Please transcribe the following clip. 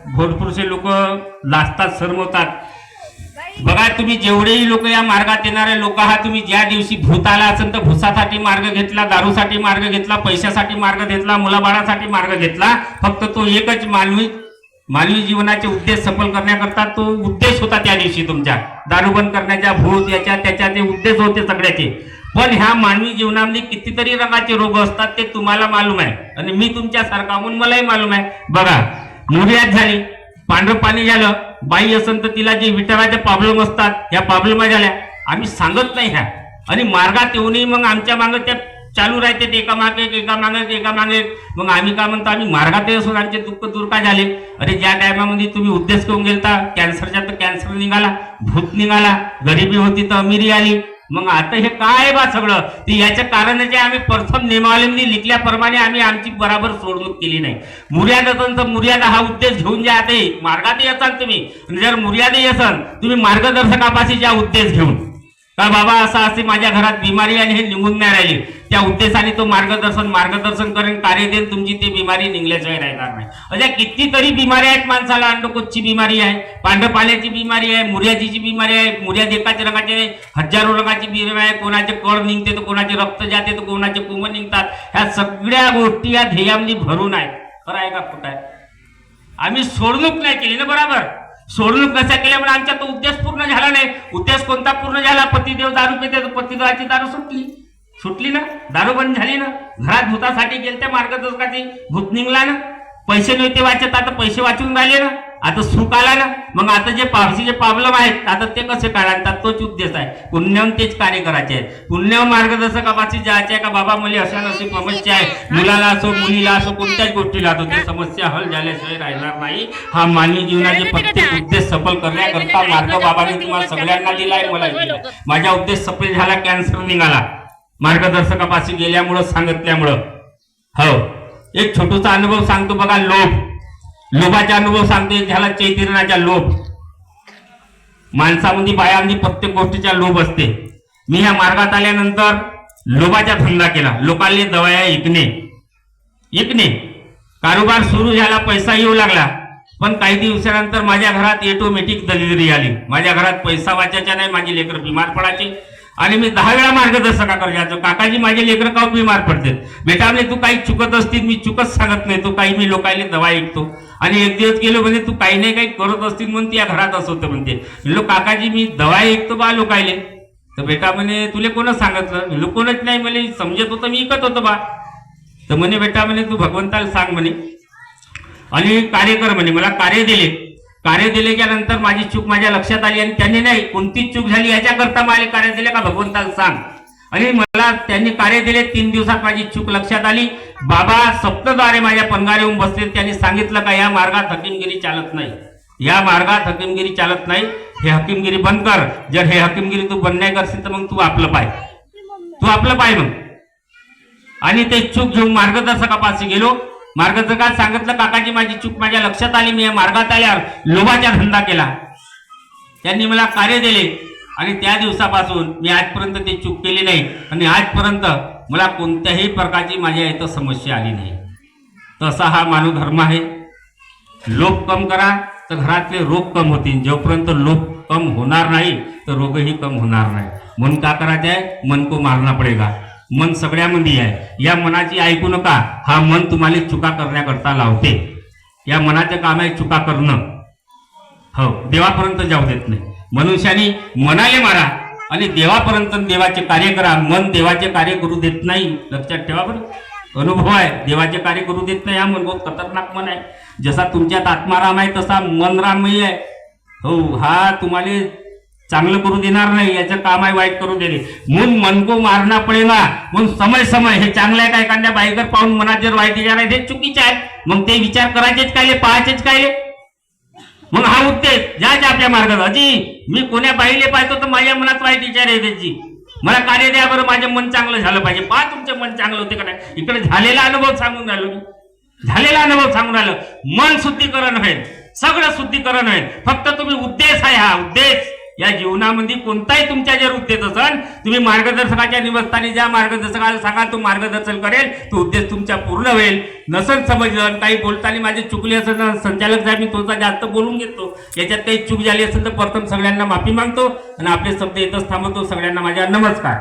भरपूरसे लोक लाजतात, शरमवतात. बघा तुम्ही जेवढेही लोक या मार्गात येणारे लोक आहात, तुम्ही ज्या दिवशी भूत आला असेल तर भुसासाठी मार्ग घेतला, दारूसाठी मार्ग घेतला, पैशासाठी मार्ग घेतला, मुलाबाळासाठी मार्ग घेतला. फक्त तो एकच मानवी जीवनाचे उद्देश सफल करण्याकरता तो उद्देश होता त्या दिवशी तुमच्या दारू बंद करण्याच्या, भूत याच्या त्याच्या ते उद्देश होते सगळ्याचे. पण ह्या मानवी जीवनामध्ये कितीतरी रंगाचे रोग असतात ते तुम्हाला मालूम आहे आणि मी तुमच्यासारखा म्हणून मलाही मालूम आहे. बघा मुरियात झाली, पांढरं पाणी झालं, बाई असन तर तिला जे विटाराचे प्रॉब्लेम असतात ह्या प्रॉब्लेम झाल्या, आम्ही सांगत नाही ह्या. आणि मार्गात येऊनही मग आमच्या मागे त्या चालू राहते ते एका मागे एका मागे. मग आम्ही काय म्हणतो, आम्ही मार्गात असून आमचे दुःख दूर का झाले? अरे ज्या टायमामध्ये तुम्ही उद्देश करून गेलता कॅन्सरच्या तर कॅन्सर निघाला, भूत निघाला, गरिबी होती तर अमिरी आली. मग आता हे काय बा सगळं ते याच्या कारणाचे आम्ही प्रथम नियमावलीमध्ये लिखल्याप्रमाणे आम्ही आमची बराबर सोडवणूक केली नाही. मुर्याद असन तर मुर्यादा हा उद्देश घेऊन ज्या आता मार्गात असाल तुम्ही, जर मुर्यादही असाल तुम्ही मार्गदर्शकापाशी ज्या उद्देश घेऊन का बाबा असं असे माझ्या घरात बिमारी आणि हे निघून नाही राहिली, त्या उद्देशाने तो मार्गदर्शन करेन, कार्य देईल, तुमची ती बिमारी निघल्याशिवाय राहणार नाही. अशा कितीतरी बिमारी आहेत माणसाला. अंडकोचची बिमारी आहे, पांढर पाण्याची बिमारी आहे, मुर्यादीची बिमारी आहे, मुर्याद एकाच रंगाचे हजारो रंगाची बिमारी आहे. कोणाचे कळ निघते तर कोणाचे रक्त जाते तर कोणाचे कुंभ निघतात. ह्या सगळ्या गोष्टी या ध्येयामध्ये भरून आहेत. खरं आहे का खोटं आहे? आम्ही सोडणूक नाही केली ना. बरोबर सोडणूक कशा केल्यामुळे आमचा तो उद्देश पूर्ण झाला नाही. उद्देश कोणता पूर्ण झाला? पतिदेव दारू पिते तर पतिदेवाची दारू सुटली ना, दारू बंद झाली ना. घरात भूतासाठी गेल त्या मार्गदर्शकाची, भूत निघला ना. पैसे नव्हते वाचत, आता पैसे वाचून राहिले ना. आता सुख आला ना. मग आता जे पावशीचे प्रॉब्लेम आहेत आता ते कसे काढतात? तोच उद्देश आहे. पुण्यम तेच कार्य करायचे आहे. पुण्य मार्गदर्शकापाशी जायचे आहे का बाबा मला अशा नशी समस्या आहे, मुलाला असो मुलीला असो कोणत्याच गोष्टीला असो ते समस्या हल झाल्याशिवाय राहणार नाही. हा मानवी जीवनाचे प्रत्येक उद्देश सफल करण्याकरता मार्ग बाबांनी तुम्हाला सगळ्यांना दिलाय, मला दिलाय. माझा उद्देश सफल झाला, कॅन्सर निघाला मार्गदर्शकापाशी गेल्यामुळं, सांगितल्यामुळं. हो एक छोटासा अनुभव सांगतो बघा. लोभाचा अनुभव सांगतो. झाला चैतन्याचा लोभ. माणसामध्ये बायामध्ये प्रत्येक गोष्टीचा लोभ असते. मी ह्या मार्गात आल्यानंतर लोभाचा धंदा केला. लोकांना दवाया इकणे कारोबार सुरू झाला, पैसा येऊ लागला. पण काही दिवसानंतर माझ्या घरात ऑटोमॅटिक दलिद्री आली. माझ्या घरात पैसा वाचायचा नाही, माझी लेकर बिमार पडायचे. आणि मी 10 वेळा मार्गदर्शकाकडे जायचो, काकाजी माझे लेकर का बिमार पडते? बेटा म्हणजे तू काही चुकत असतील, मी चुकत सांगत नाही, तू काही मी लोकांना दवा ऐकतो. आणि एक दिवस गेलो म्हणजे तू काही नाही काही करत असतील म्हणून त्या घरात असं होतं म्हणते. म्हणलो काकाजी मी दवा ऐकतो बा लोकायले. तर बेटा म्हणे तुले कोण सांगितलं? म्हणलो कोणच नाही, मला समजत होतं, मी ऐकत होतो बा. तर म्हणे बेटा म्हणे तू भगवंताला सांग म्हणे आणि कार्य कर म्हणे. मला कार्य दिल्याच्या नंतर माझी चूक माझ्या लक्षात आली आणि त्यांनी नाही कोणतीच चूक झाली याच्याकरता मला कार्य दिले का भगवंताला सांग. आणि मला त्यांनी कार्य दिले. 3 दिवसात माझी चूक लक्षात आली. बाबा स्वप्नद्वारे माझ्या पणगार येऊन बसले. त्यांनी सांगितलं का या मार्गात हकीमगिरी चालत नाही, या मार्गात हकीमगिरी चालत नाही, हे हकीमगिरी बंद कर. जर हे हकीमगिरी तू बंद नाही करशील तर मग तू आपलं पाय मग. आणि ते चूक घेऊन मार्गदर्शकापाशी गेलो. मार्गदर्शकात सांगितलं काकाजी माझी चूक माझ्या लक्षात आली, मी या मार्गात आल्यावर लोभाचा धंदा केला. त्यांनी मला कार्य दिले आणि त्या दिवसापासून मी आजपर्यंत ते चूक केली नाही आणि आजपर्यंत मला कोणत्याही प्रकारची माझ्या इथं समस्या आली नाही. तसा हा मानव धर्म आहे. लोभ कम करा तर घरातले रोग कम होतील. जोपर्यंत लोभ कम होणार नाही तर रोगही कम होणार नाही. मन का करायचं आहे? मन को मारना पडेगा. मन सगळ्यामध्ये आहे. या मनाची ऐकू नका. हा मन तुम्हाला चुका करण्याकरता लावते. या मनाचं काम आहे चुका करणं. हो देवापर्यंत जाऊ देत नाही. मनुष्याने मनाले मारा आणि देवापर्यंत देवाचे कार्य करा. मन देवाचे कार्य करू देत नाही. लक्षात ठेवा बरं. अनुभव आहे. देवाचे कार्य करू देत नाही. हा मन बहुत खतरनाक मन आहे. जसा तुमच्यात आत्माराम आहे तसा मन रामही आहे. हो हा तुम्हाला चांगलं करू देणार नाही. याचं काम आहे वाईट करू देणे. म्हणून मन को मारना पडेगा. म्हणून समय हे चांगलं आहे का एखाद्या बाईकर पाहून मनात जर वाईट विचार आहे ते चुकीचे आहे. मग ते विचार करायचेच कायले, पाहायचेच कायले. मग हा उद्देश ज्याच्या आपल्या मार्गात. अजी मी कोण्या बाईले पाहतो तर माझ्या मनात वाईट विचार आहे त्याची, मला कार्य द्या बरं, माझे मन चांगलं झालं पाहिजे. पहा तुमचे मन चांगलं होते का नाही. इकडे झालेला अनुभव सांगून राहिलो मी. मन शुद्धीकरण होईल, सगळं शुद्धीकरण होईल. फक्त तुम्ही उद्देश आहे, हा उद्देश या जीवनामध्ये कोणताही तुमच्या जर उद्देश असेल, तुम्ही मार्गदर्शकाच्या निवस्थानी ज्या मार्गदर्शकाला सांगाल तो मार्गदर्शन करेल, तो उद्देश तुमचा पूर्ण होईल. नसन समजलं काही बोलताना माझे चुकले असेल तर संचालक साहेब मी थोडासा जास्त बोलून घेतो, याच्यात काही चूक झाली असेल तर प्रथम सगळ्यांना माफी मागतो आणि आपले शब्द येतच थांबवतो. सगळ्यांना माझा नमस्कार.